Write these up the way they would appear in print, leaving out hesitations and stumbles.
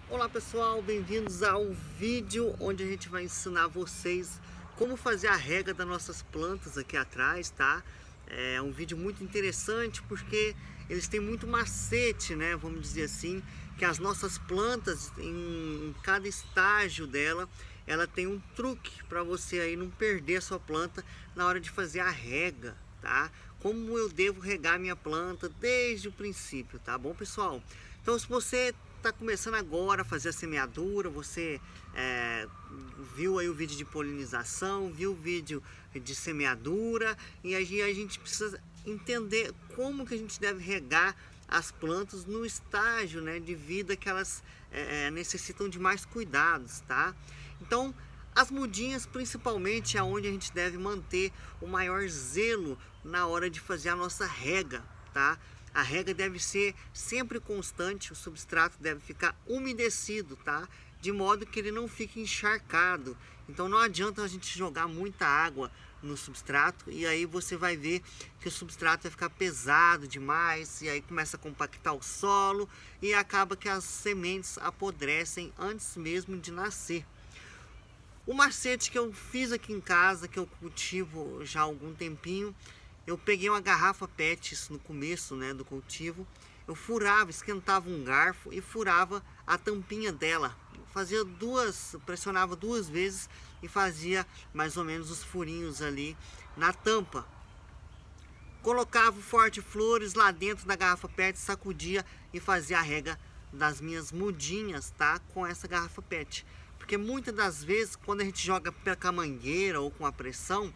Olá pessoal, bem-vindos ao vídeo onde a gente vai ensinar vocês como fazer a rega das nossas plantas aqui atrás, tá? É um vídeo muito interessante porque eles têm muito macete, né? Vamos dizer assim, que as nossas plantas, em cada estágio dela, ela tem um truque para você aí não perder a sua planta na hora de fazer a rega, tá? Como eu devo regar minha planta desde o princípio, tá bom, pessoal? Então, se você está começando agora a fazer a semeadura, você viu aí o vídeo de polinização, viu o vídeo de semeadura, e aí a gente precisa entender como que a gente deve regar as plantas no estágio, né, de vida que elas necessitam de mais cuidados, tá? Então, as mudinhas principalmente é onde a gente deve manter o maior zelo na hora de fazer a nossa rega, tá? A rega deve ser sempre constante, o substrato deve ficar umedecido, tá? De modo que ele não fique encharcado. Então não adianta a gente jogar muita água no substrato e aí você vai ver que o substrato vai ficar pesado demais e aí começa a compactar o solo e acaba que as sementes apodrecem antes mesmo de nascer. O macete que eu fiz aqui em casa, que eu cultivo já há algum tempinho, eu peguei uma garrafa PET, isso no começo, né, do cultivo. Eu furava, esquentava um garfo e furava a tampinha dela. Fazia pressionava duas vezes e fazia mais ou menos os furinhos ali na tampa. Colocava o Forte Flores lá dentro da garrafa PET, sacudia e fazia a rega das minhas mudinhas, tá? Com essa garrafa PET. Porque muitas das vezes, quando a gente joga com a mangueira ou com a pressão,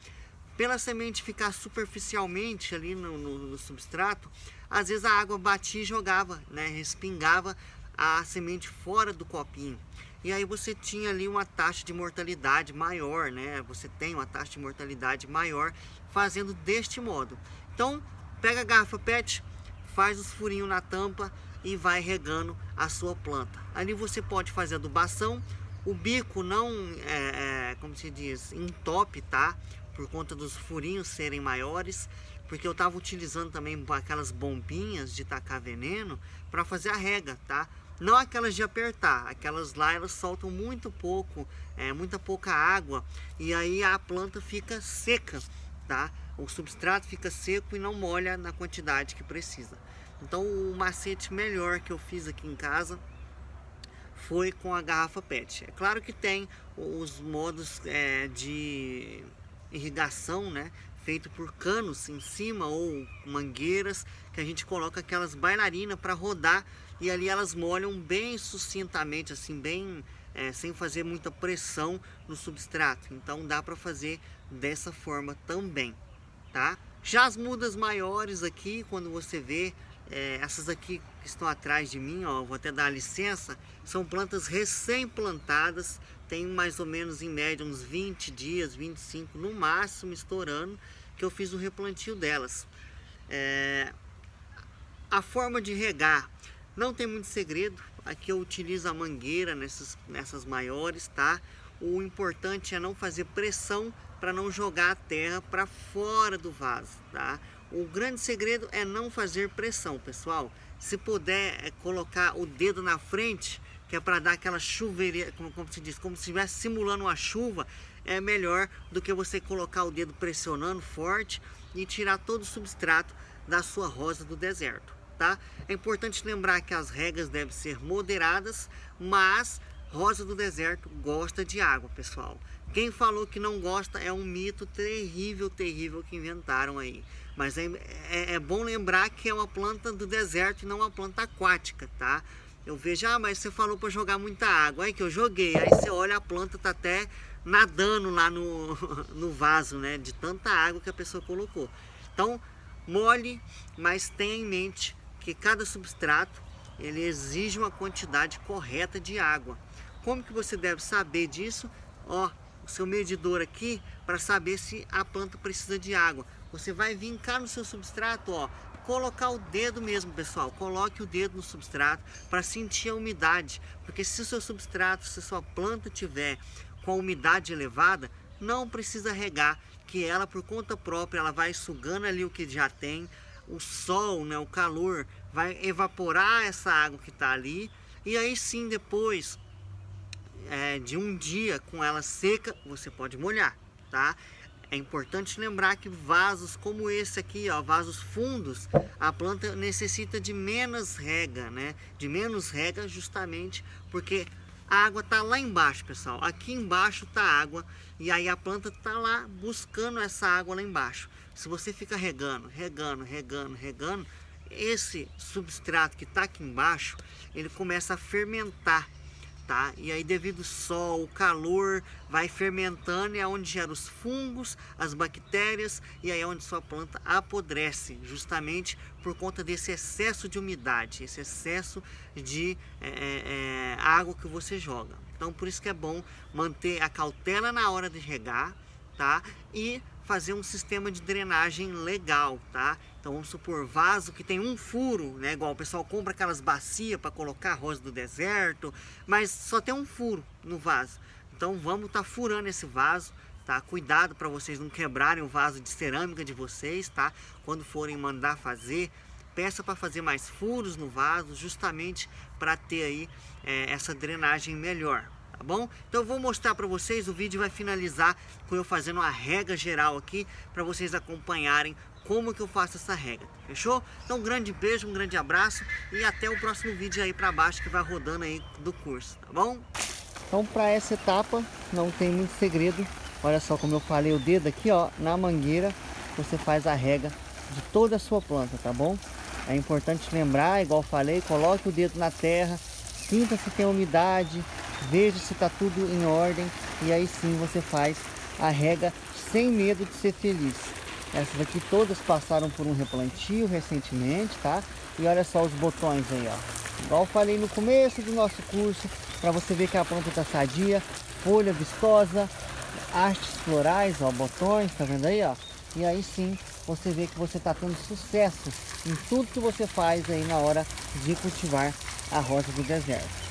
pela semente ficar superficialmente ali no substrato, às vezes a água batia e jogava, né? Respingava a semente fora do copinho. E aí você tinha ali uma taxa de mortalidade maior, né? Você tem uma taxa de mortalidade maior fazendo deste modo. Então, pega a garrafa PET, faz os furinhos na tampa e vai regando a sua planta. Ali você pode fazer adubação, o bico não como se diz, entope, tá? Por conta dos furinhos serem maiores, porque eu estava utilizando também aquelas bombinhas de tacar veneno para fazer a rega, tá? Não aquelas de apertar, aquelas lá elas soltam muito pouco, muita pouca água e aí a planta fica seca, tá? O substrato fica seco e não molha na quantidade que precisa. Então o macete melhor que eu fiz aqui em casa foi com a garrafa PET. É claro que tem os modos de irrigação, né, feito por canos em cima ou mangueiras que a gente coloca aquelas bailarinas para rodar e ali elas molham bem sucintamente, assim, bem sem fazer muita pressão no substrato. Então dá para fazer dessa forma também, tá? Já as mudas maiores aqui, quando você vê essas aqui que estão atrás de mim, ó, vou até dar licença, são plantas recém-plantadas, tem mais ou menos em média uns 20 dias, 25 no máximo, estourando, que eu fiz o replantio delas. A forma de regar não tem muito segredo, aqui eu utilizo a mangueira nessas maiores, tá? O importante é não fazer pressão para não jogar a terra para fora do vaso, tá? O grande segredo é não fazer pressão, pessoal. Se puder colocar o dedo na frente, que é para dar aquela chuveirinha, como se diz, como se estivesse simulando uma chuva, é melhor do que você colocar o dedo pressionando forte e tirar todo o substrato da sua rosa do deserto, tá? É importante lembrar que as regas devem ser moderadas, mas rosa do deserto gosta de água, pessoal. Quem falou que não gosta é um mito terrível, terrível que inventaram aí. Mas é bom lembrar que é uma planta do deserto e não uma planta aquática, tá? Eu vejo, mas você falou para jogar muita água. Aí que eu joguei, aí você olha, a planta tá até nadando lá no vaso, né? De tanta água que a pessoa colocou. Então, molhe, mas tenha em mente que cada substrato ele exige uma quantidade correta de água. Como que você deve saber disso? Ó, o seu medidor aqui para saber se a planta precisa de água. Você vai vir cá no seu substrato, ó, colocar o dedo mesmo, pessoal. Coloque o dedo no substrato para sentir a umidade, porque se o seu substrato, se a sua planta tiver com a umidade elevada, não precisa regar, que ela por conta própria ela vai sugando ali o que já tem. O sol, né, o calor vai evaporar essa água que está ali E aí sim, depois de um dia com ela seca, você pode molhar, tá? É importante lembrar que vasos como esse aqui, ó, vasos fundos, a planta necessita de menos rega, né? De menos rega justamente porque a água tá lá embaixo, pessoal. Aqui embaixo tá água e aí a planta tá lá buscando essa água lá embaixo. Se você fica regando, esse substrato que tá aqui embaixo, ele começa a fermentar. Tá? E aí devido ao sol, o calor, vai fermentando e é onde gera os fungos, as bactérias e aí é onde sua planta apodrece, justamente por conta desse excesso de umidade, esse excesso de água que você joga. Então por isso que é bom manter a cautela na hora de regar, tá? E fazer um sistema de drenagem legal, tá? Então vamos supor, vaso que tem um furo, né? Igual o pessoal compra aquelas bacias para colocar rosa do deserto, mas só tem um furo no vaso. Então vamos estar furando esse vaso, tá? Cuidado para vocês não quebrarem o vaso de cerâmica de vocês, tá? Quando forem mandar fazer, peça para fazer mais furos no vaso, justamente para ter aí essa drenagem melhor. Tá bom? Então eu vou mostrar para vocês, o vídeo vai finalizar com eu fazendo uma rega geral aqui para vocês acompanharem como que eu faço essa rega, fechou? Então um grande beijo, um grande abraço e até o próximo vídeo aí para baixo que vai rodando aí do curso, tá bom? Então para essa etapa não tem muito segredo, olha só como eu falei, o dedo aqui ó, na mangueira você faz a rega de toda a sua planta, tá bom? É importante lembrar, igual eu falei, coloque o dedo na terra, sinta se tem umidade, veja se está tudo em ordem e aí sim você faz a rega sem medo de ser feliz. Essas aqui todas passaram por um replantio recentemente, tá? E olha só os botões aí, ó. Igual eu falei no começo do nosso curso, para você ver que a planta está sadia, folha vistosa, hastes florais, ó, botões, tá vendo aí, ó? E aí sim você vê que você está tendo sucesso em tudo que você faz aí na hora de cultivar a rosa do deserto.